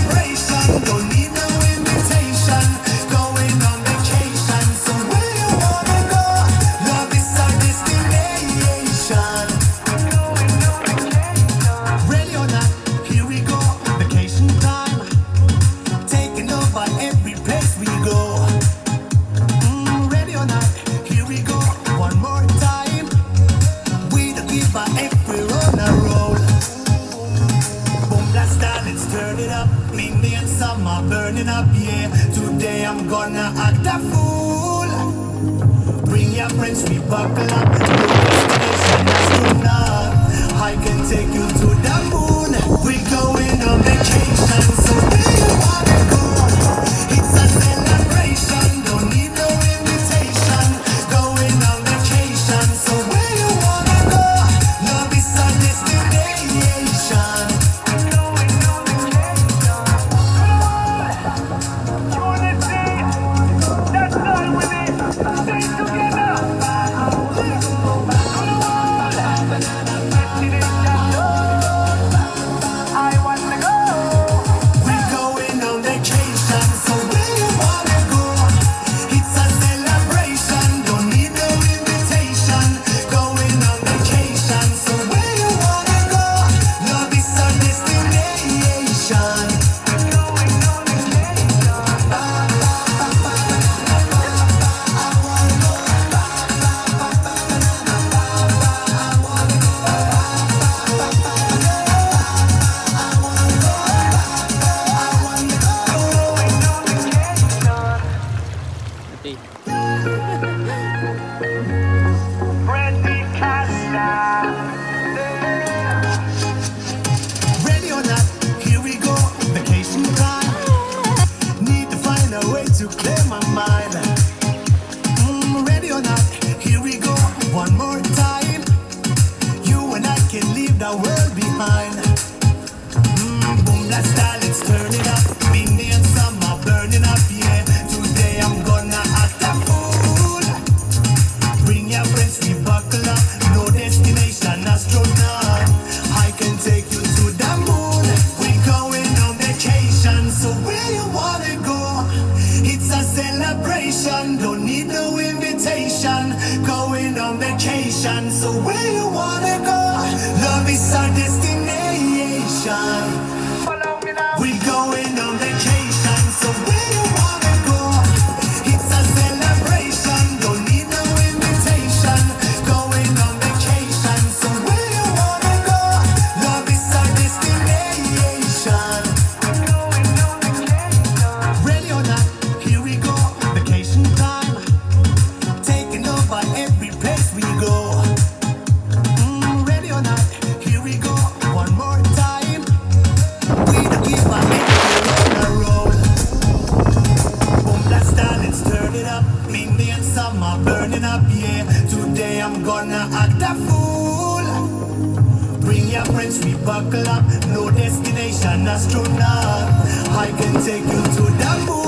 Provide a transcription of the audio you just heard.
celebration, don't need no invitation. Going on vacation, so where you wanna go? Love is our destination. Ready or not, here we go. Vacation time, taking over every place we go. Ready or not, here we go. One more time, we the keeper every on a roll. Boom blast style, let's turn it up. Indian summer burning up, yeah. Today I'm gonna act a fool. Bring your friends, we buckle up. No destination, astronaut. I can take you to the moon. We're going on vacation, so where you wanna go? It's a celebration, don't need no invitation. Going on vacation, so where you wanna go? Love is our destination. We're going on vacation, so where you wanna go? It's a celebration, don't need no invitation. Going on vacation, so where you wanna go? Love is our destination. Ready or not, here we go. Vacation time. Need to find a way to clear my mind. Ready or not, here we go. One more time. You and I can leave the world behind. Boom, that style, let's turn it up. Indian summer burning up, yeah. Today I'm gonna act a fool. Bring your friends, we buckle up. No destination, astronaut. I can take you to the moon. We're going on vacation, so where you wanna go? It's a celebration, don't need no invitation. Going on vacation, so where you wanna go? Love is our destination. We're going on vacation, so where you wanna go? It's a celebration, don't need no invitation. Going on vacation, so where you wanna go? Love is our destination. Ready or not, here we go. Vacation time, taking over every place we go. Ready or not, here we go. One more time, we the keeper on a roll. Boom blast style, let's turn it up. Indian summer burning up, yeah. Today I'm gonna act a fool. Bring your friends, we buckle up. No destination, astronaut. I can take you to the moon.